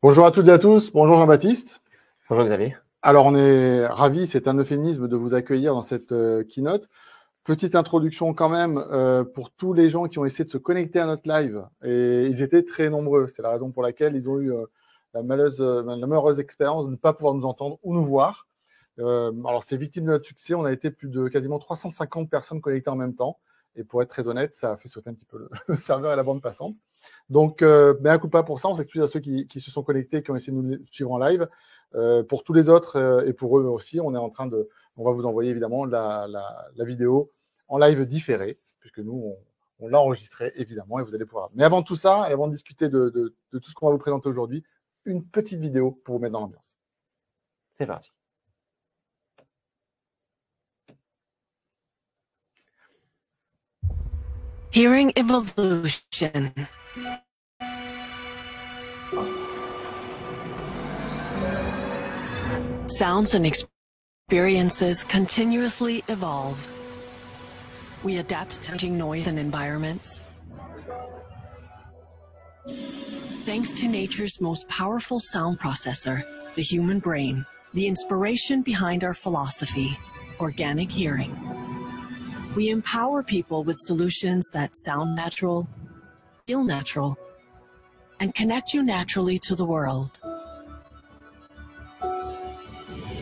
Bonjour à toutes et à tous, bonjour Jean-Baptiste. Bonjour Xavier. Alors on est ravis, c'est un euphémisme de vous accueillir dans cette keynote. Petite introduction quand même pour tous les gens qui ont essayé de se connecter à notre live et ils étaient très nombreux. C'est la raison pour laquelle ils ont eu la malheureuse expérience de ne pas pouvoir nous entendre ou nous voir. Alors c'est victime de notre succès, on a été plus de quasiment 350 personnes connectées en même temps et pour être très honnête, ça a fait sauter un petit peu le serveur et la bande passante. Donc, mais un coup pas pour ça, on s'excuse à ceux qui se sont connectés, qui ont essayé de nous suivre en live. Pour tous les autres et pour eux aussi, on va vous envoyer évidemment la vidéo en live différée, puisque nous, on l'a enregistrée évidemment et vous allez pouvoir. Mais avant tout ça, et avant de discuter de tout ce qu'on va vous présenter aujourd'hui, une petite vidéo pour vous mettre dans l'ambiance. C'est parti. Hearing evolution. Sounds and experiences continuously evolve. We adapt to changing noise and environments. Thanks to nature's most powerful sound processor, the human brain, the inspiration behind our philosophy, organic hearing. We empower people with solutions that sound natural, feel natural, and connect you naturally to the world.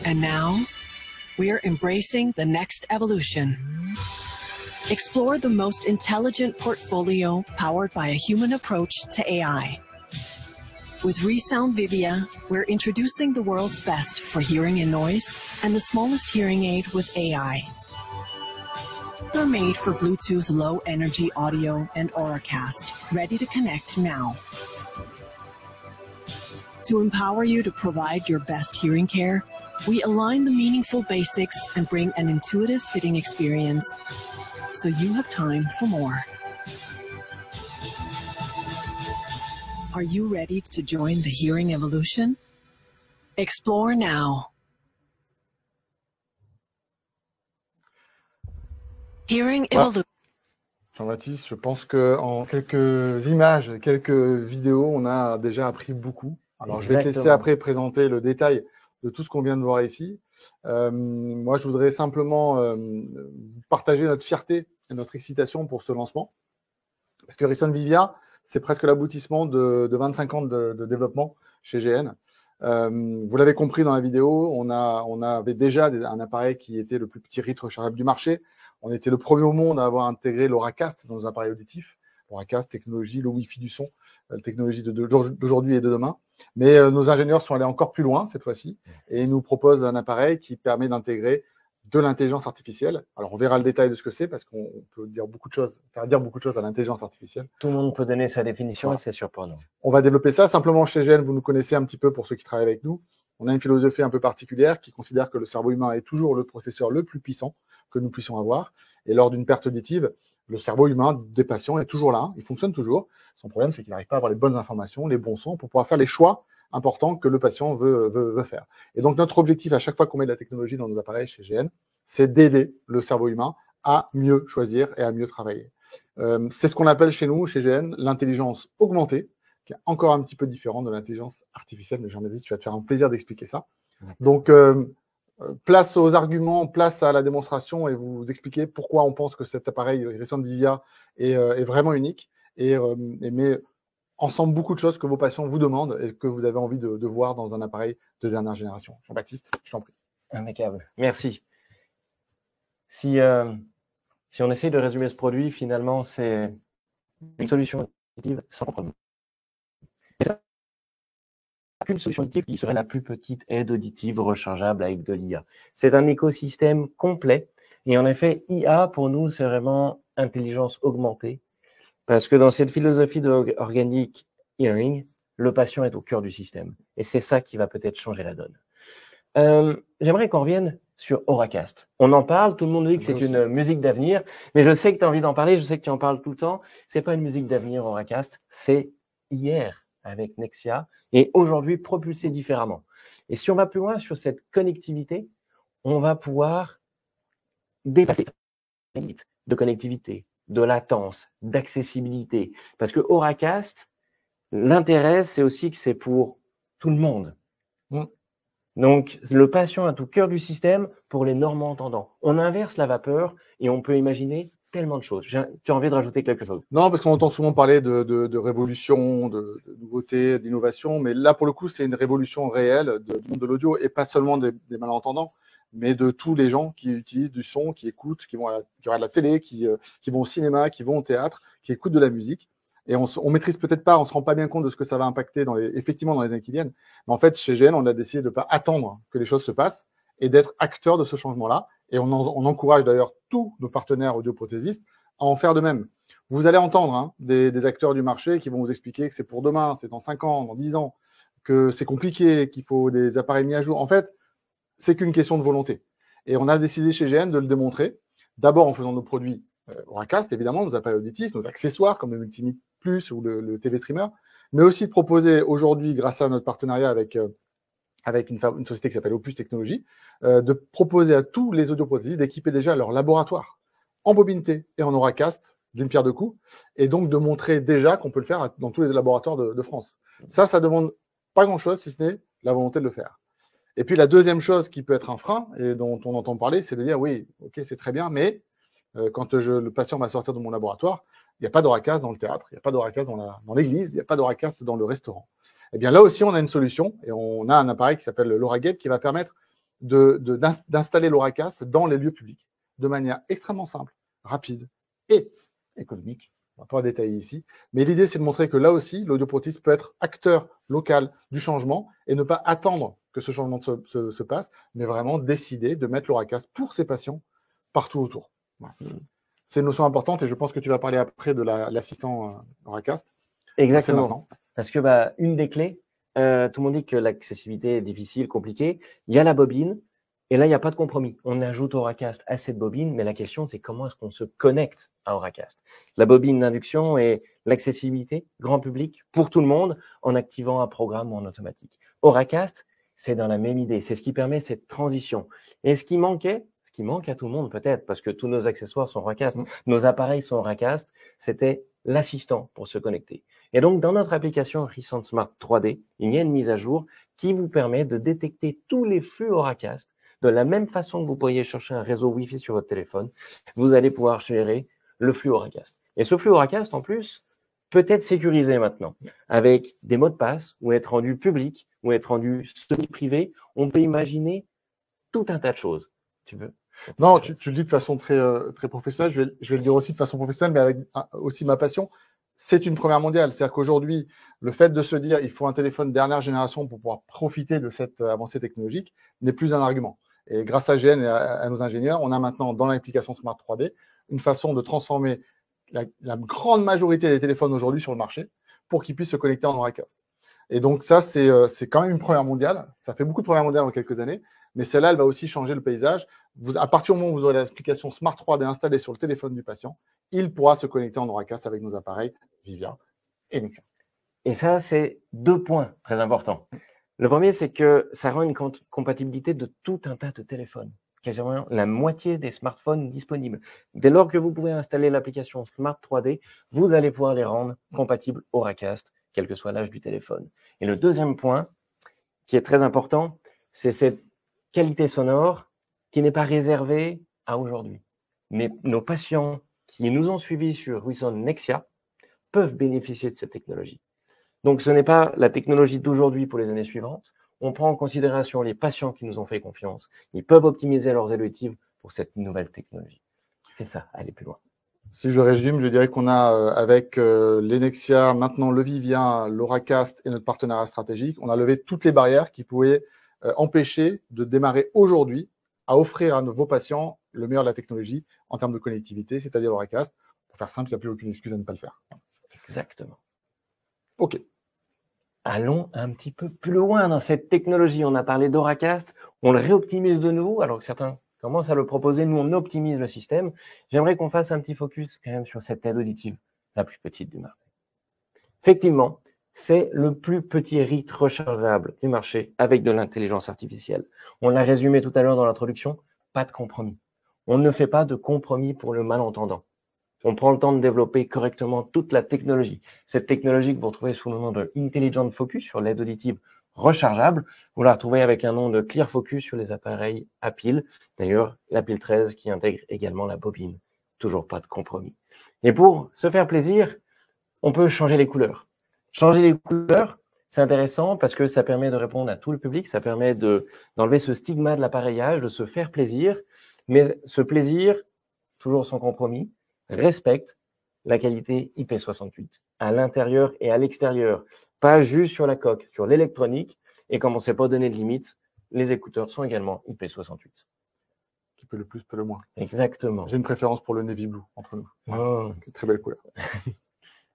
And now, we're embracing the next evolution. Explore the most intelligent portfolio powered by a human approach to AI. With ReSound Vivia, we're introducing the world's best for hearing and noise and the smallest hearing aid with AI. They're made for Bluetooth Low Energy Audio and Auracast, ready to connect now. To empower you to provide your best hearing care, we align the meaningful basics and bring an intuitive fitting experience so you have time for more. Are you ready to join the hearing evolution? Explore now. Hearing evolution. Jean-Baptiste, je pense qu'en quelques images, quelques vidéos, on a déjà appris beaucoup. Alors, je vais te laisser après présenter le détail de tout ce qu'on vient de voir ici. Moi, je voudrais simplement partager notre fierté et notre excitation pour ce lancement. Parce que ReSound Vivia, c'est presque l'aboutissement de 25 ans de développement chez GN. Vous l'avez compris dans la vidéo, on avait déjà un appareil qui était le plus petit rythme rechargeable du marché. On était le premier au monde à avoir intégré l'Auracast dans nos appareils auditifs. L'Auracast, technologie, le Wi-Fi du son, technologie d'aujourd'hui et de demain. Mais nos ingénieurs sont allés encore plus loin cette fois-ci et nous proposent un appareil qui permet d'intégrer de l'intelligence artificielle. Alors, on verra le détail de ce que c'est parce qu'on peut dire beaucoup de choses, faire dire beaucoup de choses à l'intelligence artificielle. Tout le monde peut donner sa définition et c'est surprenant. On va développer ça. Simplement, chez GN, vous nous connaissez un petit peu pour ceux qui travaillent avec nous. On a une philosophie un peu particulière qui considère que le cerveau humain est toujours le processeur le plus puissant que nous puissions avoir. Et lors d'une perte auditive, le cerveau humain des patients est toujours là, il fonctionne toujours. Son problème, c'est qu'il n'arrive pas à avoir les bonnes informations, les bons sons pour pouvoir faire les choix importants que le patient veut faire. Et donc, notre objectif à chaque fois qu'on met de la technologie dans nos appareils chez GN, c'est d'aider le cerveau humain à mieux choisir et à mieux travailler. C'est ce qu'on appelle chez nous, chez GN, l'intelligence augmentée, qui est encore un petit peu différente de l'intelligence artificielle, mais Jean-Baptiste, tu vas te faire un plaisir d'expliquer ça. Donc, place aux arguments, place à la démonstration et vous expliquer pourquoi on pense que cet appareil ReSound Vivia est vraiment unique et met ensemble beaucoup de choses que vos patients vous demandent et que vous avez envie de voir dans un appareil de dernière génération. Jean-Baptiste, je t'en prie. Impeccable. Merci. Si on essaye de résumer ce produit, finalement, c'est une solution auditive sans compromis. Une solution auditive qui serait la plus petite aide auditive rechargeable avec de l'IA. C'est un écosystème complet. Et en effet, IA, pour nous, c'est vraiment intelligence augmentée. Parce que dans cette philosophie de organic hearing, le patient est au cœur du système. Et c'est ça qui va peut-être changer la donne. J'aimerais qu'on revienne sur Auracast. On en parle, tout le monde dit que c'est une musique d'avenir, mais je sais que tu as envie d'en parler, je sais que tu en parles tout le temps. C'est pas une musique d'avenir, Auracast, c'est hier avec Nexia et aujourd'hui propulsé différemment. Et si on va plus loin sur cette connectivité, on va pouvoir dépasser les limites de connectivité, de latence, d'accessibilité. Parce que Auracast, l'intérêt, c'est aussi que c'est pour tout le monde. Mm. Donc, le patient est au cœur du système pour les normaux-entendants. On inverse la vapeur et on peut imaginer tellement de choses. Tu as envie de rajouter quelque chose? Non, parce qu'on entend souvent parler de révolution, de nouveauté, d'innovation, mais là, pour le coup, c'est une révolution réelle du monde de l'audio et pas seulement des malentendants, mais de tous les gens qui utilisent du son, qui écoutent, qui regardent la télé, qui vont au cinéma, qui vont au théâtre, qui écoutent de la musique. Et on maîtrise peut-être pas, on se rend pas bien compte de ce que ça va impacter effectivement dans les années qui viennent. Mais en fait, chez GN, on a décidé de pas attendre que les choses se passent et d'être acteur de ce changement-là. Et on encourage d'ailleurs tous nos partenaires audioprothésistes à en faire de même. Vous allez entendre des acteurs du marché qui vont vous expliquer que c'est pour demain, c'est dans 5 ans, dans 10 ans, que c'est compliqué, qu'il faut des appareils mis à jour. En fait, c'est qu'une question de volonté. Et on a décidé chez GN de le démontrer, d'abord en faisant nos produits Auracast, évidemment, nos appareils auditifs, nos accessoires comme le Multimit Plus ou le TV Streamer, mais aussi de proposer aujourd'hui, grâce à notre partenariat avec une société qui s'appelle Opus Technologies, de proposer à tous les audioprothésistes d'équiper déjà leur laboratoire en bobine-T et en Auracast d'une pierre deux coups, et donc de montrer déjà qu'on peut le faire dans tous les laboratoires de France. Ça demande pas grand-chose si ce n'est la volonté de le faire. Et puis la deuxième chose qui peut être un frein et dont on entend parler, c'est de dire oui, ok, c'est très bien, mais quand le patient va sortir de mon laboratoire, il n'y a pas d'Auracast dans le théâtre, il n'y a pas d'Auracast dans l'église, il n'y a pas d'Auracast dans le restaurant. Eh bien là aussi, on a une solution et on a un appareil qui s'appelle l'Auragate qui va permettre d'installer l'Auracast dans les lieux publics de manière extrêmement simple, rapide et économique. On ne va pas détailler ici. Mais l'idée, c'est de montrer que là aussi, l'audioprothésiste peut être acteur local du changement et ne pas attendre que ce changement se passe, mais vraiment décider de mettre l'Auracast pour ses patients partout autour. Voilà. C'est une notion importante et je pense que tu vas parler après de l'assistant Auracast. Exactement. Parce que une des clés, tout le monde dit que l'accessibilité est difficile, compliquée. Il y a la bobine et là, il n'y a pas de compromis. On ajoute Auracast à cette bobine, mais la question, c'est comment est-ce qu'on se connecte à Auracast. La bobine d'induction est l'accessibilité grand public pour tout le monde en activant un programme en automatique. Auracast, c'est dans la même idée. C'est ce qui permet cette transition. Et ce qui manque à tout le monde peut-être, parce que tous nos accessoires sont Auracast, nos appareils sont Auracast, c'était l'assistant pour se connecter. Et donc, dans notre application Recent Smart 3D, il y a une mise à jour qui vous permet de détecter tous les flux Auracast. De la même façon que vous pourriez chercher un réseau Wi-Fi sur votre téléphone, vous allez pouvoir gérer le flux Auracast. Et ce flux Auracast, en plus, peut être sécurisé maintenant, avec des mots de passe, ou être rendu public, ou être rendu semi-privé. On peut imaginer tout un tas de choses. Tu veux? Non, tu le dis de façon très, très professionnelle. Je vais le dire aussi de façon professionnelle, mais avec aussi ma passion. C'est une première mondiale. C'est-à-dire qu'aujourd'hui, le fait de se dire il faut un téléphone dernière génération pour pouvoir profiter de cette avancée technologique n'est plus un argument. Et grâce à GN et à nos ingénieurs, on a maintenant dans l'application Smart 3D une façon de transformer la grande majorité des téléphones aujourd'hui sur le marché pour qu'ils puissent se connecter en Auracast. Et donc ça, c'est quand même une première mondiale. Ça fait beaucoup de premières mondiales en quelques années, mais celle-là, elle va aussi changer le paysage. À partir du moment où vous aurez l'application Smart 3D installée sur le téléphone du patient, il pourra se connecter en Auracast avec nos appareils Vivia et Nexia. Et ça, c'est 2 points très importants. Le premier, c'est que ça rend une compatibilité de tout un tas de téléphones. Quasiment la moitié des smartphones disponibles. Dès lors que vous pouvez installer l'application Smart 3D, vous allez pouvoir les rendre compatibles Auracast, quel que soit l'âge du téléphone. Et le deuxième point, qui est très important, c'est cette qualité sonore qui n'est pas réservée à aujourd'hui. Mais nos patients qui nous ont suivis sur Recent Nexia peuvent bénéficier de cette technologie. Donc, ce n'est pas la technologie d'aujourd'hui pour les années suivantes. On prend en considération les patients qui nous ont fait confiance. Ils peuvent optimiser leurs évolutifs pour cette nouvelle technologie. C'est ça, aller plus loin. Si je résume, je dirais qu'on a avec les Nexia, maintenant le Vivia, l'Auracast et notre partenariat stratégique, on a levé toutes les barrières qui pouvaient empêcher de démarrer aujourd'hui à offrir à vos patients le meilleur de la technologie en termes de connectivité, c'est-à-dire l'Auracast. Pour faire simple, il n'y a plus aucune excuse à ne pas le faire. Exactement. OK. Allons un petit peu plus loin dans cette technologie. On a parlé d'Auracast, on le réoptimise de nouveau, alors que certains commencent à le proposer. Nous, on optimise le système. J'aimerais qu'on fasse un petit focus quand même sur cette aide auditive, la plus petite du marché. Effectivement, c'est le plus petit RIT rechargeable du marché avec de l'intelligence artificielle. On l'a résumé tout à l'heure dans l'introduction, pas de compromis. On ne fait pas de compromis pour le malentendant. On prend le temps de développer correctement toute la technologie. Cette technologie que vous retrouvez sous le nom de Intelligent Focus sur l'aide auditive rechargeable, vous la retrouvez avec un nom de Clear Focus sur les appareils à pile. D'ailleurs, la pile 13 qui intègre également la bobine. Toujours pas de compromis. Et pour se faire plaisir, on peut changer les couleurs. Changer les couleurs, c'est intéressant parce que ça permet de répondre à tout le public, ça permet d'enlever ce stigma de l'appareillage, de se faire plaisir, mais ce plaisir, toujours sans compromis, respecte la qualité IP68 à l'intérieur et à l'extérieur, pas juste sur la coque, sur l'électronique, et comme on ne s'est pas donné de limite, les écouteurs sont également IP68. Qui peut le plus, peut le moins. Exactement. J'ai une préférence pour le navy blue entre nous. Oh. Très belle couleur.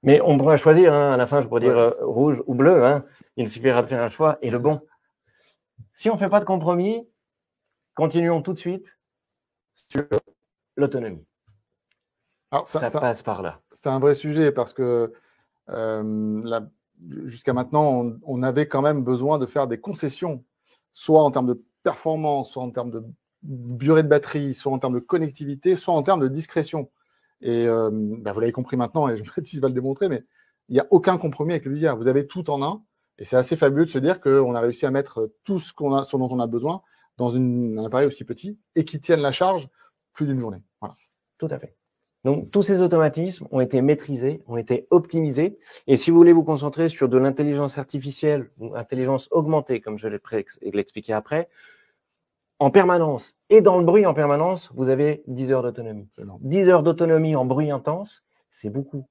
Mais on pourra choisir, hein, à la fin, je pourrais dire rouge ou bleu. Hein. Il suffira de faire un choix et le bon. Si on ne fait pas de compromis, continuons tout de suite sur l'autonomie. Alors, ça passe par là. C'est un vrai sujet parce que jusqu'à maintenant, on avait quand même besoin de faire des concessions, soit en termes de performance, soit en termes de durée de batterie, soit en termes de connectivité, soit en termes de discrétion. Et vous l'avez compris maintenant, et je Mathis va le démontrer, mais il n'y a aucun compromis avec le LIA. Vous avez tout en un, et c'est assez fabuleux de se dire qu'on a réussi à mettre tout ce dont on a besoin dans un appareil aussi petit et qui tienne la charge plus d'une journée. Voilà. Tout à fait. Donc, tous ces automatismes ont été maîtrisés, ont été optimisés. Et si vous voulez vous concentrer sur de l'intelligence artificielle ou intelligence augmentée, comme je l'expliquer après, en permanence et dans le bruit en permanence, vous avez 10 heures d'autonomie. 10 heures d'autonomie en bruit intense, c'est beaucoup.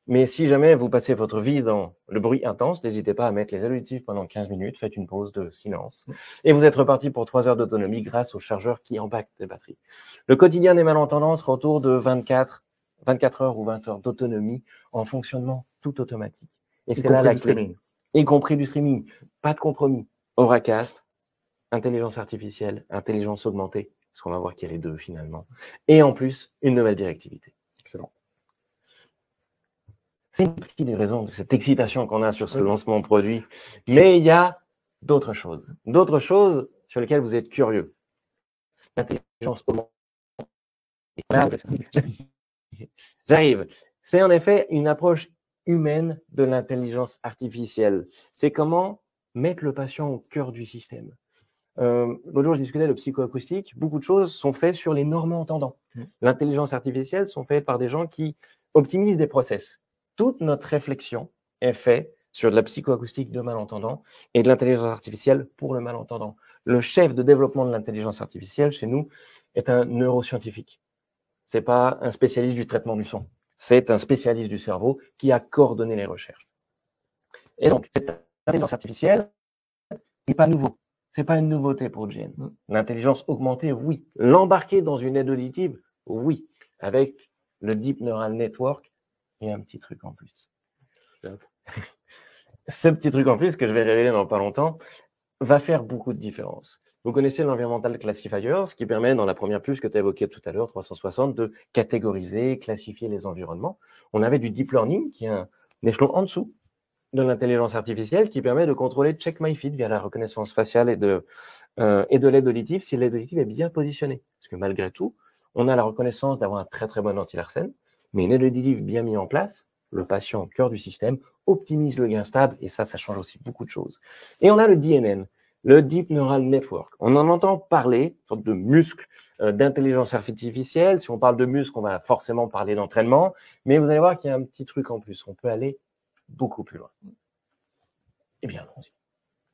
Mais si jamais vous passez votre vie dans le bruit intense, n'hésitez pas à mettre les auditifs pendant 15 minutes, faites une pause de silence. Et vous êtes reparti pour 3 heures d'autonomie grâce au chargeur qui embarque des batteries. Le quotidien des malentendants sera autour de 24 heures ou 20 heures d'autonomie en fonctionnement tout automatique. Et c'est là la clé. Y compris du streaming. Pas de compromis. Auracast, intelligence artificielle, intelligence augmentée, parce qu'on va voir qu'il y a les deux finalement. Et en plus, une nouvelle directivité. Excellent. C'est une partie des raisons de cette excitation qu'on a sur ce lancement produit. Mais il y a d'autres choses sur lesquelles vous êtes curieux. L'intelligence augmentée. J'arrive. C'est en effet une approche humaine de l'intelligence artificielle. C'est comment mettre le patient au cœur du système. L'autre jour, je discutais de psychoacoustique. Beaucoup de choses sont faites sur les normaux-entendants. L'intelligence artificielle sont faites par des gens qui optimisent des process. Toute notre réflexion est faite sur de la psychoacoustique de malentendants et de l'intelligence artificielle pour le malentendant. Le chef de développement de l'intelligence artificielle chez nous est un neuroscientifique. C'est pas un spécialiste du traitement du son. C'est un spécialiste du cerveau qui a coordonné les recherches. Et donc, cette intelligence artificielle n'est pas nouveau. C'est pas une nouveauté pour GN. L'intelligence augmentée, oui. L'embarquer dans une aide auditive, oui. Avec le Deep Neural Network et un petit truc en plus. Ce petit truc en plus, que je vais révéler dans pas longtemps, va faire beaucoup de différence. Vous connaissez l'Environmental Classifiers, qui permet, dans la première puce que tu as évoquée tout à l'heure, 360, de catégoriser, classifier les environnements. On avait du Deep Learning, qui est un échelon en dessous de l'intelligence artificielle, qui permet de contrôler Check My Fit via la reconnaissance faciale et de l'aide auditive, si l'aide auditive est bien positionnée. Parce que malgré tout, on a la reconnaissance d'avoir un très très bon anti-larcène, mais une aide auditive bien mise en place, le patient au cœur du système, optimise le gain stable, et ça change aussi beaucoup de choses. Et on a le DNN, le Deep Neural Network. On en entend parler, une sorte de muscle d'intelligence artificielle. Si on parle de muscle, on va forcément parler d'entraînement, mais vous allez voir qu'il y a un petit truc en plus. On peut aller beaucoup plus loin. Eh bien, allons-y.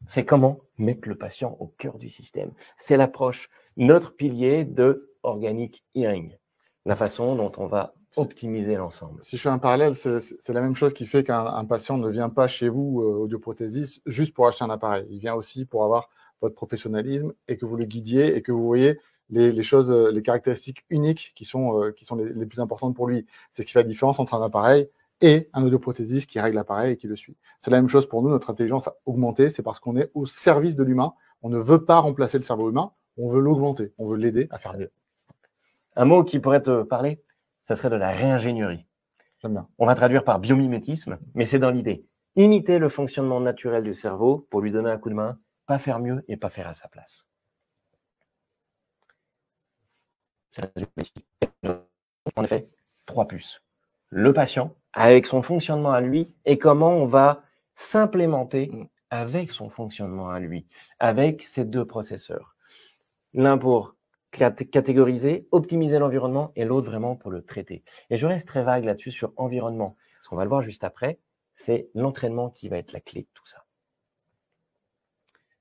C'est comment mettre le patient au cœur du système. C'est l'approche, notre pilier de Organic Hearing, la façon dont on va optimiser l'ensemble. Si je fais un parallèle, c'est la même chose qui fait qu'un patient ne vient pas chez vous, audioprothésiste, juste pour acheter un appareil. Il vient aussi pour avoir votre professionnalisme et que vous le guidiez et que vous voyez les choses, les caractéristiques uniques qui sont les plus importantes pour lui. C'est ce qui fait la différence entre un appareil et un audioprothésiste qui règle l'appareil et qui le suit. C'est la même chose pour nous, notre intelligence augmentée, c'est parce qu'on est au service de l'humain. On ne veut pas remplacer le cerveau humain, on veut l'augmenter, on veut l'aider à faire mieux. Un mot qui pourrait te parler, ça serait de la réingénierie. J'aime bien. On va traduire par biomimétisme, mais c'est dans l'idée. Imiter le fonctionnement naturel du cerveau pour lui donner un coup de main, pas faire mieux et pas faire à sa place. En effet, 3 puces. Le patient, avec son fonctionnement à lui, et comment on va s'implémenter avec son fonctionnement à lui, avec ces 2 processeurs. L'un pour catégoriser, optimiser l'environnement, et l'autre vraiment pour le traiter. Et je reste très vague là-dessus sur environnement. Ce qu'on va le voir juste après, c'est l'entraînement qui va être la clé de tout ça.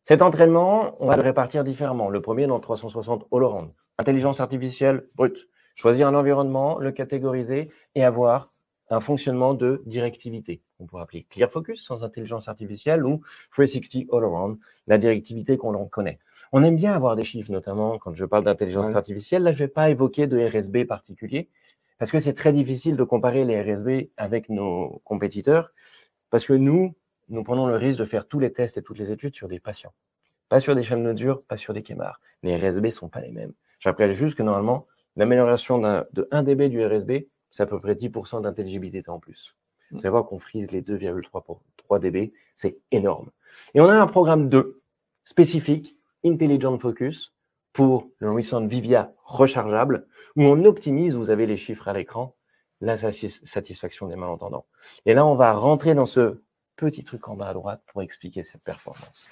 Cet entraînement, on va le répartir différemment. Le premier dans 360 all-around. Intelligence artificielle brute. Choisir un environnement, le catégoriser et avoir un fonctionnement de directivité. On pourrait appeler Clear Focus sans intelligence artificielle ou 360 all-around, la directivité qu'on connaît. On aime bien avoir des chiffres, notamment quand je parle d'intelligence artificielle. Là, je ne vais pas évoquer de RSB particulier parce que c'est très difficile de comparer les RSB avec nos compétiteurs parce que nous prenons le risque de faire tous les tests et toutes les études sur des patients. Pas sur des chaînes de mesure, pas sur des kémars. Les RSB ne sont pas les mêmes. Je rappelle juste que normalement, l'amélioration de 1 dB du RSB, c'est à peu près 10% d'intelligibilité en plus. Vous allez voir qu'on frise les 2,3 dB, c'est énorme. Et on a un programme 2 spécifique, Intelligent Focus, pour le Recent Vivia rechargeable, où on optimise, vous avez les chiffres à l'écran, la satisfaction des malentendants. Et là, on va rentrer dans ce petit truc en bas à droite pour expliquer cette performance.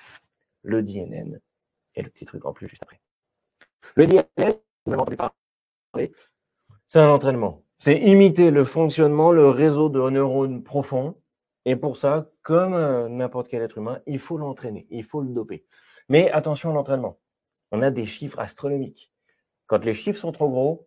Le DNN et le petit truc en plus juste après. Le DNN, vous m'avez entendu parler, c'est un entraînement. C'est imiter le fonctionnement, le réseau de neurones profonds. Et pour ça, comme n'importe quel être humain, il faut l'entraîner, il faut le doper. Mais attention à l'entraînement. On a des chiffres astronomiques. Quand les chiffres sont trop gros,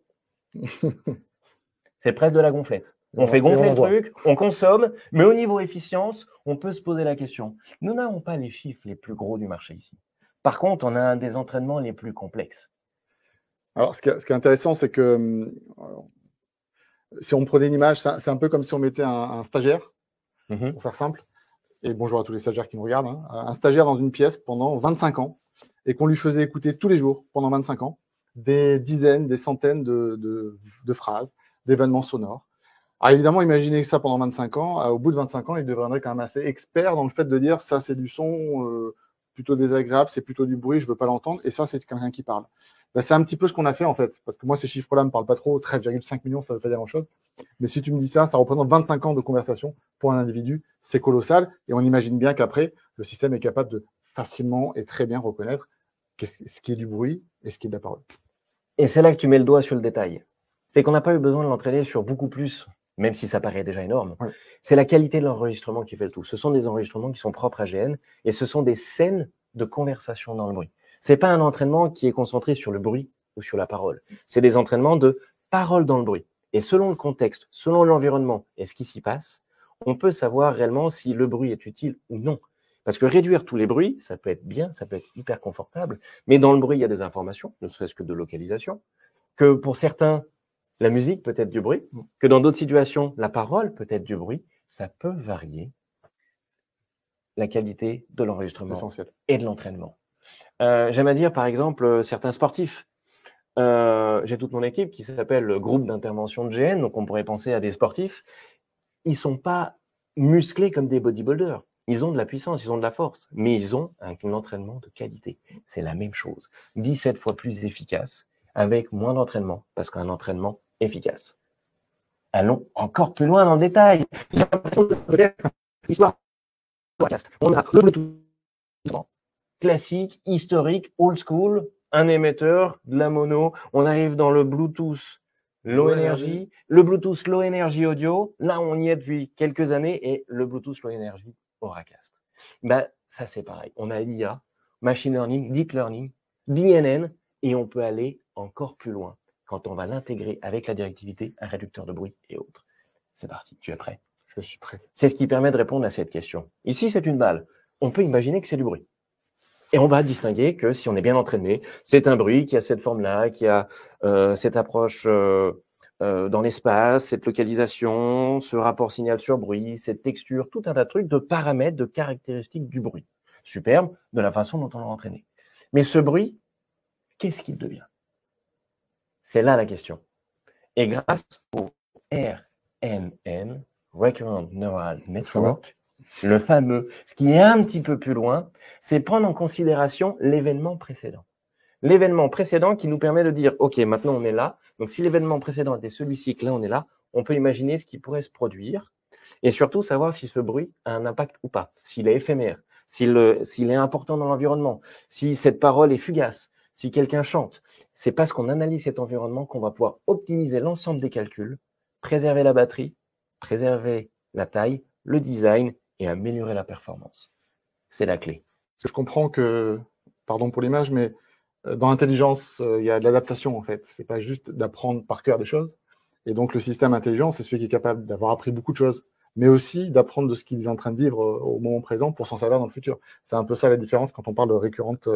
c'est presque de la gonflette. On fait gonfler le truc, on consomme, mais au niveau efficience, on peut se poser la question. Nous n'avons pas les chiffres les plus gros du marché ici. Par contre, on a un des entraînements les plus complexes. Alors, ce qui est intéressant, c'est que si on prenait une image, c'est un peu comme si on mettait un stagiaire, pour faire simple, et bonjour à tous les stagiaires qui nous regardent, hein, un stagiaire dans une pièce pendant 25 ans, et qu'on lui faisait écouter tous les jours, pendant 25 ans, des dizaines, des centaines de phrases, d'événements sonores. Alors évidemment, imaginez ça pendant 25 ans, au bout de 25 ans, il deviendrait quand même assez expert dans le fait de dire ça c'est du son plutôt désagréable, c'est plutôt du bruit, je veux pas l'entendre, et ça c'est quelqu'un qui parle. Ben, c'est un petit peu ce qu'on a fait en fait, parce que moi ces chiffres-là me parlent pas trop, 13,5 millions ça veut pas dire grand-chose, mais si tu me dis ça représente 25 ans de conversation pour un individu, c'est colossal, et on imagine bien qu'après, le système est capable de facilement et très bien reconnaître ce qui est du bruit et ce qui est de la parole. Et c'est là que tu mets le doigt sur le détail. C'est qu'on n'a pas eu besoin de l'entraîner sur beaucoup plus, même si ça paraît déjà énorme. Ouais. C'est la qualité de l'enregistrement qui fait le tout. Ce sont des enregistrements qui sont propres à GN et ce sont des scènes de conversation dans le bruit. C'est pas un entraînement qui est concentré sur le bruit ou sur la parole. C'est des entraînements de parole dans le bruit. Et selon le contexte, selon l'environnement et ce qui s'y passe, on peut savoir réellement si le bruit est utile ou non. Parce que réduire tous les bruits, ça peut être bien, ça peut être hyper confortable, mais dans le bruit, il y a des informations, ne serait-ce que de localisation, que pour certains, la musique peut être du bruit, que dans d'autres situations, la parole peut être du bruit, ça peut varier la qualité de l'enregistrement et de l'entraînement. J'aime à dire, par exemple, certains sportifs. J'ai toute mon équipe qui s'appelle le groupe d'intervention de GN, donc on pourrait penser à des sportifs. Ils ne sont pas musclés comme des bodybuilders. Ils ont de la puissance, ils ont de la force, mais ils ont un entraînement de qualité. C'est la même chose. 17 fois plus efficace avec moins d'entraînement, parce qu'un entraînement efficace. Allons encore plus loin dans le détail. On a le Bluetooth classique, historique, old school, un émetteur, de la mono. On arrive dans le Bluetooth Low Energy, le Bluetooth Low Energy Audio. Là, on y est depuis quelques années et le Bluetooth Low Energy Auracast. Ben, ça, c'est pareil. On a l'IA, Machine Learning, Deep Learning, DNN, et on peut aller encore plus loin quand on va l'intégrer avec la directivité, un réducteur de bruit et autres. C'est parti. Tu es prêt? Je suis prêt. C'est ce qui permet de répondre à cette question. Ici, c'est une balle. On peut imaginer que c'est du bruit. Et on va distinguer que si on est bien entraîné, c'est un bruit qui a cette forme-là, qui a cette approche dans l'espace, cette localisation, ce rapport signal sur bruit, cette texture, tout un tas de trucs, de paramètres, de caractéristiques du bruit. Superbe de la façon dont on l'a entraîné. Mais ce bruit, qu'est-ce qu'il devient? C'est là la question. Et grâce au RNN, Recurrent Neural Network, le fameux, ce qui est un petit peu plus loin, c'est prendre en considération l'événement précédent. L'événement précédent qui nous permet de dire, OK, maintenant on est là. Donc si l'événement précédent était celui-ci, que là on est là, on peut imaginer ce qui pourrait se produire et surtout savoir si ce bruit a un impact ou pas, s'il est éphémère, s'il est important dans l'environnement, si cette parole est fugace, si quelqu'un chante. C'est parce qu'on analyse cet environnement qu'on va pouvoir optimiser l'ensemble des calculs, préserver la batterie, préserver la taille, le design et améliorer la performance. C'est la clé. Parce que je comprends que, pardon pour l'image, mais dans l'intelligence, il y a de l'adaptation en fait. C'est pas juste d'apprendre par cœur des choses. Et donc le système intelligent, c'est celui qui est capable d'avoir appris beaucoup de choses, mais aussi d'apprendre de ce qu'il est en train de vivre au moment présent pour s'en servir dans le futur. C'est un peu ça la différence quand on parle de récurrente.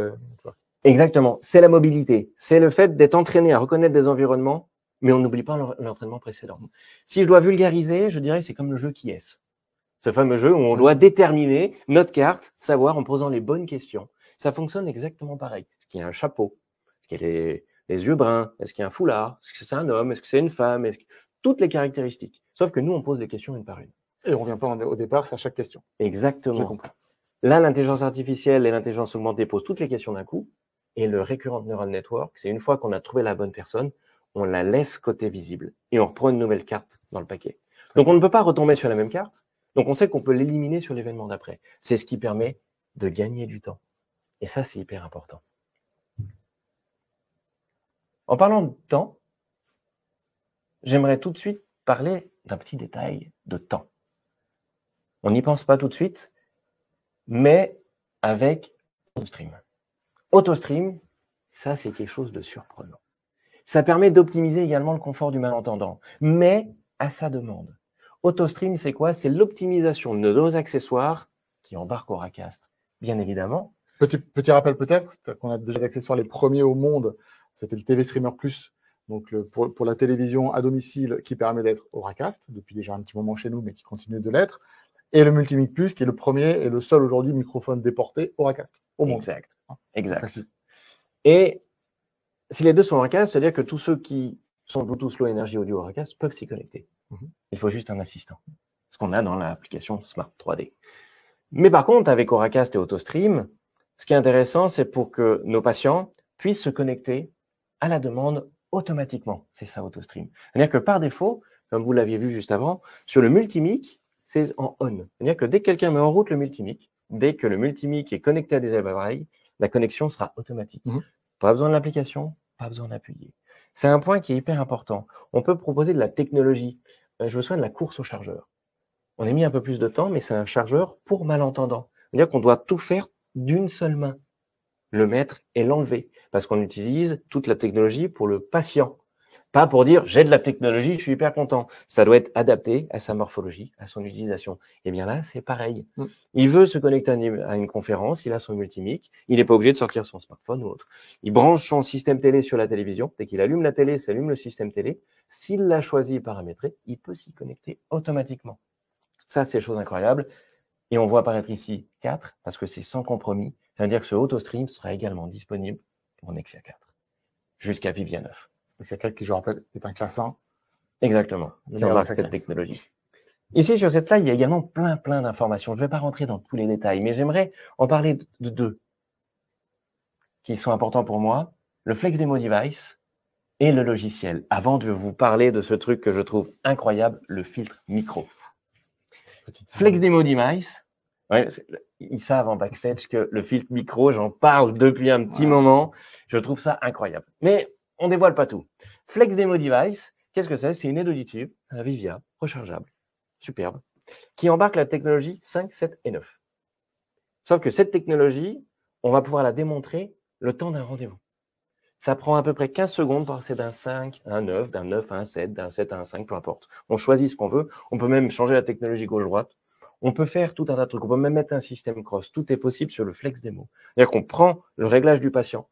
Exactement, c'est la mobilité. C'est le fait d'être entraîné à reconnaître des environnements, mais on n'oublie pas l'entraînement précédent. Si je dois vulgariser, je dirais que c'est comme le jeu Qui est-ce ? Ce fameux jeu où on doit déterminer notre carte, savoir en posant les bonnes questions. Ça fonctionne exactement pareil. Est-ce qu'il y a un chapeau? Est-ce qu'il y a les yeux bruns? Est-ce qu'il y a un foulard? Est-ce que c'est un homme? Est-ce que c'est une femme? Toutes les caractéristiques. Sauf que nous, on pose les questions une par une. Et on ne revient pas au départ, c'est à chaque question. Exactement. J'ai compris. Là, l'intelligence artificielle et l'intelligence augmentée posent toutes les questions d'un coup. Et le Recurrent Neural Network, c'est une fois qu'on a trouvé la bonne personne, on la laisse côté visible. Et on reprend une nouvelle carte dans le paquet. Donc, on ne peut pas retomber sur la même carte. Donc, on sait qu'on peut l'éliminer sur l'événement d'après. C'est ce qui permet de gagner du temps. Et ça, c'est hyper important. En parlant de temps, j'aimerais tout de suite parler d'un petit détail de temps. On n'y pense pas tout de suite, mais avec AutoStream. AutoStream, ça, c'est quelque chose de surprenant. Ça permet d'optimiser également le confort du malentendant, mais à sa demande. AutoStream, c'est quoi? C'est l'optimisation de nos accessoires qui embarquent Auracast, bien évidemment. Petit rappel peut-être, qu'on a déjà des accessoires les premiers au monde, c'était le TV Streamer Plus, donc pour la télévision à domicile qui permet d'être Auracast, depuis déjà un petit moment chez nous, mais qui continue de l'être, et le Multimic Plus qui est le premier et le seul aujourd'hui microphone déporté Auracast au monde. Exact. Et si les deux sont Auracast, c'est-à-dire que tous ceux qui sont Bluetooth Low Energy Audio Auracast peuvent s'y connecter. Il faut juste un assistant, ce qu'on a dans l'application Smart 3D. Mais par contre, avec Auracast et AutoStream, ce qui est intéressant, c'est pour que nos patients puissent se connecter à la demande automatiquement. C'est ça, AutoStream. C'est-à-dire que par défaut, comme vous l'aviez vu juste avant, sur le multimic, c'est en on. C'est-à-dire que dès que quelqu'un met en route le multimic, dès que le multimic est connecté à des appareils, la connexion sera automatique. Pas besoin de l'application, pas besoin d'appuyer. C'est un point qui est hyper important. On peut proposer de la technologie. Je me souviens de la course au chargeur. On a mis un peu plus de temps, mais c'est un chargeur pour malentendants. C'est-à-dire qu'on doit tout faire d'une seule main. Le mettre et l'enlever. Parce qu'on utilise toute la technologie pour le patient. Pas pour dire, j'ai de la technologie, je suis hyper content. Ça doit être adapté à sa morphologie, à son utilisation. Et bien là, c'est pareil. Il veut se connecter à une conférence, il a son multimic, il n'est pas obligé de sortir son smartphone ou autre. Il branche son système télé sur la télévision. Dès qu'il allume la télé, s'allume le système télé. S'il l'a choisi et paramétré, il peut s'y connecter automatiquement. Ça, c'est chose incroyable. Et on voit apparaître ici 4, parce que c'est sans compromis. Ça veut dire que ce AutoStream sera également disponible pour Nexia 4, jusqu'à Vivia 9. Nexia 4 qui, je rappelle, est un classe 1. Exactement, dans cette technologie. Ici, sur cette slide, il y a également plein d'informations. Je ne vais pas rentrer dans tous les détails, mais j'aimerais en parler de deux qui sont importants pour moi, le Flex Demo Device et le logiciel. Avant de vous parler de ce truc que je trouve incroyable, le filtre micro. Flex Demo Device, ouais, ils savent en backstage que le filtre micro, j'en parle depuis un petit moment. Je trouve ça incroyable. Mais on dévoile pas tout. Flex Demo Device, qu'est-ce que c'est? C'est une aide auditive, un Vivia, rechargeable, superbe, qui embarque la technologie 5, 7 et 9. Sauf que cette technologie, on va pouvoir la démontrer le temps d'un rendez-vous. Ça prend à peu près 15 secondes pour passer d'un 5 à un 9, d'un 9 à un 7, d'un 7 à un 5, peu importe. On choisit ce qu'on veut. On peut même changer la technologie gauche-droite. On peut faire tout un tas de trucs. On peut même mettre un système cross. Tout est possible sur le Flex Demo. C'est-à-dire qu'on prend le réglage du patient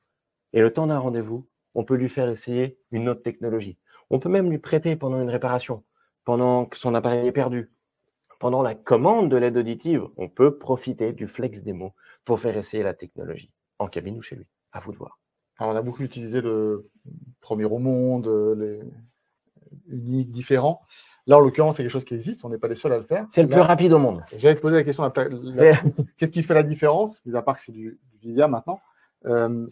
et le temps d'un rendez-vous, on peut lui faire essayer une autre technologie. On peut même lui prêter pendant une réparation, pendant que son appareil est perdu. Pendant la commande de l'aide auditive, on peut profiter du Flex Demo pour faire essayer la technologie, en cabine ou chez lui. À vous de voir. Alors, on a beaucoup utilisé le premier au monde, les uniques, différents. Là, en l'occurrence, c'est quelque chose qui existe. On n'est pas les seuls à le faire. C'est le plus rapide au monde. J'avais posé la question, qu'est-ce qui fait la différence, mis à part que c'est du Vivia maintenant,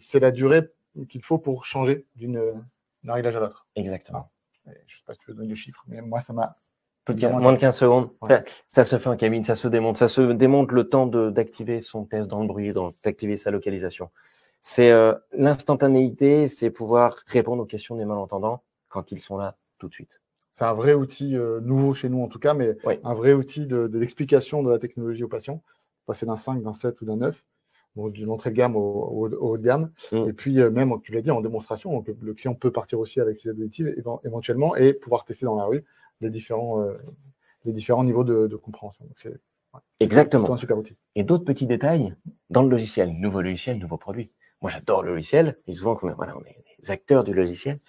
c'est la durée qu'il faut pour changer d'un réglage à l'autre. Exactement. je ne sais pas si tu veux donner le chiffre, mais moi, ça m'a… Moins de 15 secondes. Ouais. Ça se fait en cabine, ça se démonte. Ça se démonte le temps d'activer son test dans le bruit, d'activer sa localisation. C'est l'instantanéité, c'est pouvoir répondre aux questions des malentendants quand ils sont là tout de suite. C'est un vrai outil nouveau chez nous en tout cas, mais Oui. un vrai outil de l'explication de la technologie aux patients. Passer d'un 5, d'un 7 ou d'un 9, donc d'une entrée de gamme au haut de gamme. Et puis même, tu l'as dit, en démonstration, donc le client peut partir aussi avec ses auditives éventuellement et pouvoir tester dans la rue les différents niveaux de compréhension. Donc c'est Exactement. un super outil. Et d'autres petits détails dans le logiciel, nouveau produit. Moi, j'adore le logiciel. Et souvent, voilà, on est des acteurs du logiciel.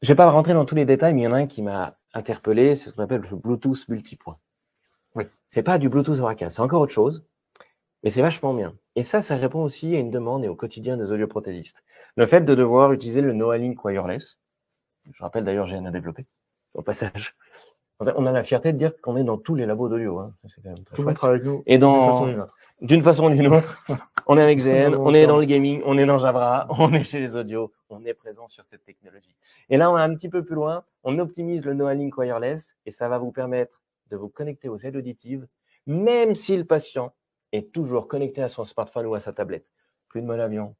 Je vais pas rentrer dans tous les détails, mais il y en a un qui m'a interpellé. C'est ce qu'on appelle le Bluetooth multipoint. Oui. C'est pas du Bluetooth Orca, c'est encore autre chose, mais c'est vachement bien. Et ça répond aussi à une demande et au quotidien des audioprothésistes. Le fait de devoir utiliser le Noalink Wireless. Je rappelle d'ailleurs, j'ai un à développer au passage. On a la fierté de dire qu'on est dans tous les labos d'audio. Hein. C'est quand même très Tout le monde chouette. travaille avec nous Et d'une façon ou d'une autre. d'une façon ou d'une autre. On est avec GN, on est dans le gaming, on est dans Jabra, on est chez les audios, on est présent sur cette technologie. Et là, on est un petit peu plus loin, on optimise le Noalink Wireless et ça va vous permettre de vous connecter aux aides auditives, même si le patient est toujours connecté à son smartphone ou à sa tablette. Plus de mode avion,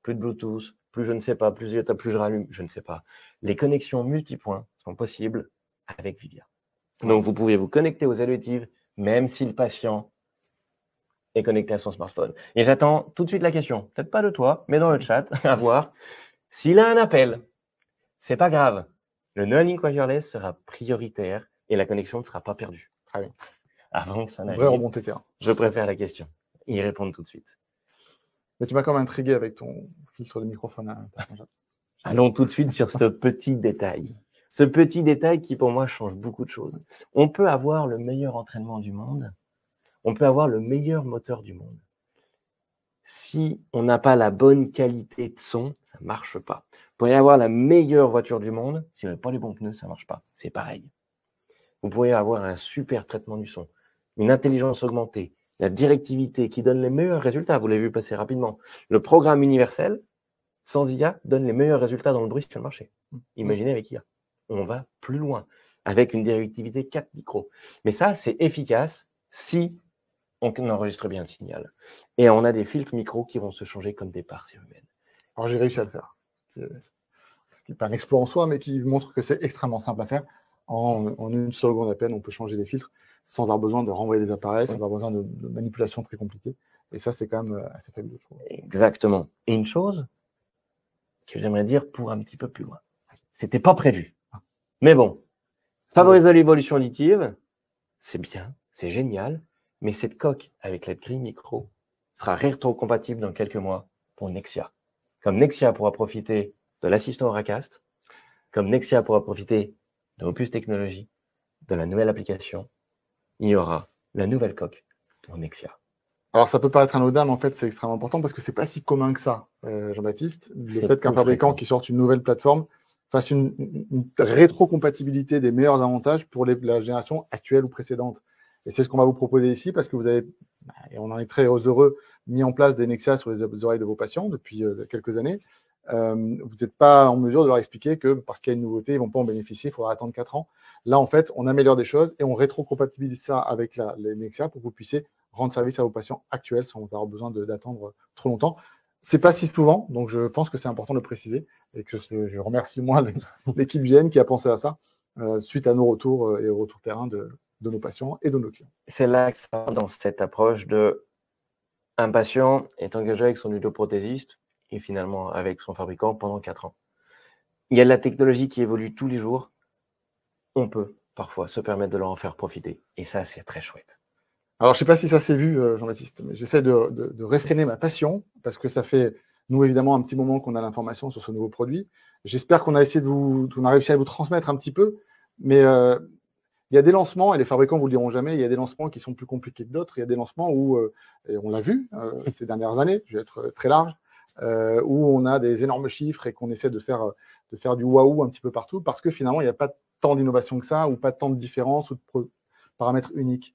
plus de Bluetooth, plus je ne sais pas, plus je rallume, je ne sais pas. Les connexions multipoints sont possibles avec Vivia. Donc, vous pouvez vous connecter aux aides auditives, même si le patient est connecté à son smartphone. Et j'attends tout de suite la question, peut-être pas de toi, mais dans le chat, à voir. S'il a un appel, c'est pas grave. Le Noalink Wireless sera prioritaire et la connexion ne sera pas perdue. Très bien. Avant que ça Une vraie n'arrive, remontée terrain. je préfère la question. Ils répondent tout de suite. Mais tu m'as quand même intrigué avec ton filtre de microphone. Allons tout de suite sur ce petit détail. Ce petit détail qui, pour moi, change beaucoup de choses. On peut avoir le meilleur entraînement du monde. On peut avoir le meilleur moteur du monde. Si on n'a pas la bonne qualité de son, ça ne marche pas. Vous pourriez avoir la meilleure voiture du monde, si vous n'avez pas les bons pneus, ça ne marche pas. C'est pareil. Vous pourriez avoir un super traitement du son, une intelligence augmentée, la directivité qui donne les meilleurs résultats. Vous l'avez vu passer rapidement. Le programme universel, sans IA, donne les meilleurs résultats dans le bruit sur le marché. Imaginez avec IA. On va plus loin, avec une directivité 4 micros. Mais ça, c'est efficace si on enregistre bien le signal. Et on a des filtres micro qui vont se changer comme des parts humaines. Alors j'ai réussi à le faire. Ce qui n'est pas un exploit en soi, mais qui montre que c'est extrêmement simple à faire. En une seconde à peine, on peut changer des filtres sans avoir besoin de renvoyer des appareils, sans avoir besoin de manipulations très compliquées. Et ça, c'est quand même assez fabuleux, je trouve. Exactement. Et une chose que j'aimerais dire pour un petit peu plus loin. C'était pas prévu. Mais bon, favoriser l'évolution auditive, c'est bien, c'est génial. Mais cette coque avec la grille micro sera rétro-compatible dans quelques mois pour Nexia. Comme Nexia pourra profiter de l'assistant Auracast, comme Nexia pourra profiter de Opus Technologies, de la nouvelle application, il y aura la nouvelle coque pour Nexia. Alors ça peut paraître anodin, mais en fait c'est extrêmement important parce que c'est pas si commun que ça, Jean-Baptiste. Le fait qu'un fabricant qui sorte une nouvelle plateforme fasse une rétro-compatibilité des meilleurs avantages pour la génération actuelle ou précédente. Et c'est ce qu'on va vous proposer ici parce que vous avez, et on en est très heureux, mis en place des Nexia sur les oreilles de vos patients depuis quelques années. Vous n'êtes pas en mesure de leur expliquer que parce qu'il y a une nouveauté, ils ne vont pas en bénéficier, il faudra attendre 4 ans. Là, en fait, on améliore des choses et on rétro-compatibilise ça avec les Nexia pour que vous puissiez rendre service à vos patients actuels sans avoir besoin d'attendre trop longtemps. C'est pas si souvent, donc je pense que c'est important de le préciser et que je remercie moi l'équipe GN qui a pensé à ça suite à nos retours et au retour terrain de nos patients et de nos clients. C'est là que ça va dans cette approche de un patient est engagé avec son audioprothésiste et finalement avec son fabricant pendant 4 ans. Il y a de la technologie qui évolue tous les jours. On peut parfois se permettre de leur en faire profiter. Et ça, c'est très chouette. Alors, je ne sais pas si ça s'est vu, Jean-Baptiste, mais j'essaie de réfréner ma passion parce que ça fait, nous, évidemment, un petit moment qu'on a l'information sur ce nouveau produit. J'espère qu'on a réussi à vous transmettre un petit peu, mais il y a des lancements, et les fabricants vous le diront jamais, il y a des lancements qui sont plus compliqués que d'autres. Il y a des lancements où, et on l'a vu ces dernières années, je vais être très large, où on a des énormes chiffres et qu'on essaie de faire du waouh un petit peu partout parce que finalement, il n'y a pas tant d'innovation que ça ou pas tant de différences ou de paramètres uniques.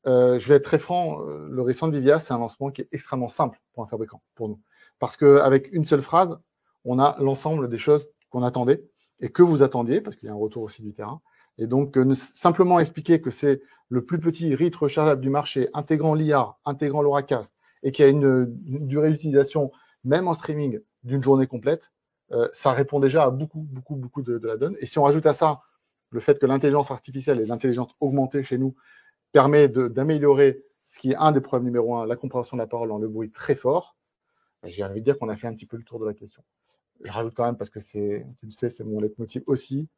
Je vais être très franc, le récent de Vivia, c'est un lancement qui est extrêmement simple pour un fabricant, pour nous. Parce qu'avec une seule phrase, on a l'ensemble des choses qu'on attendait. et que vous attendiez, parce qu'il y a un retour aussi du terrain. Et donc, simplement expliquer que c'est le plus petit RIT rechargeable du marché, intégrant l'IA, intégrant l'Auracast, et qui a une durée d'utilisation, même en streaming, d'une journée complète, ça répond déjà à beaucoup de la donne. Et si on rajoute à ça le fait que l'intelligence artificielle et l'intelligence augmentée chez nous permet d'améliorer ce qui est un des problèmes numéro 1, la compréhension de la parole dans le bruit très fort, j'ai envie de dire qu'on a fait un petit peu le tour de la question. Je rajoute quand même parce que tu le sais, c'est mon leitmotiv aussi.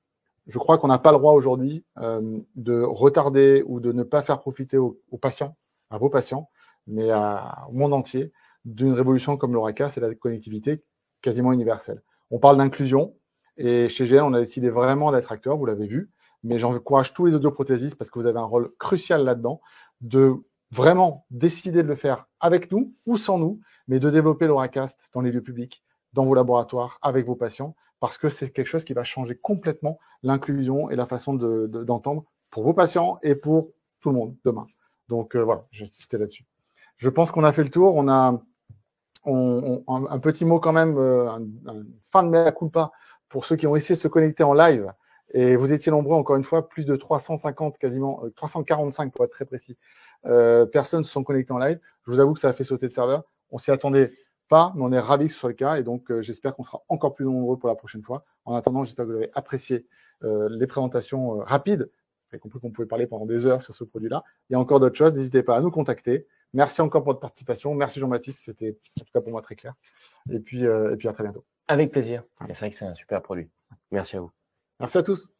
Je crois qu'on n'a pas le droit aujourd'hui de retarder ou de ne pas faire profiter aux patients, à vos patients, mais au monde entier, d'une révolution comme l'Auracast et la connectivité quasiment universelle. On parle d'inclusion et chez GL, on a décidé vraiment d'être acteur, vous l'avez vu, mais j'encourage tous les audioprothésistes parce que vous avez un rôle crucial là-dedans, de vraiment décider de le faire avec nous ou sans nous, mais de développer l'Auracast dans les lieux publics, dans vos laboratoires, avec vos patients, parce que c'est quelque chose qui va changer complètement l'inclusion et la façon d'entendre pour vos patients et pour tout le monde demain. Donc voilà, j'ai insisté là-dessus. Je pense qu'on a fait le tour. On a un petit mot quand même, un fin de mea culpa pour ceux qui ont essayé de se connecter en live. Et vous étiez nombreux, encore une fois, plus de 350, quasiment 345 pour être très précis, personnes se sont connectées en live. Je vous avoue que ça a fait sauter le serveur. On s'y attendait pas, mais on est ravis que ce soit le cas. Et donc, j'espère qu'on sera encore plus nombreux pour la prochaine fois. En attendant, j'espère que vous avez apprécié les présentations rapides. J'ai compris qu'on pouvait parler pendant des heures sur ce produit-là. Il y a encore d'autres choses. N'hésitez pas à nous contacter. Merci encore pour votre participation. Merci Jean-Baptiste. C'était en tout cas pour moi très clair. Et puis à très bientôt. Avec plaisir. Et c'est vrai que c'est un super produit. Merci à vous. Merci à tous.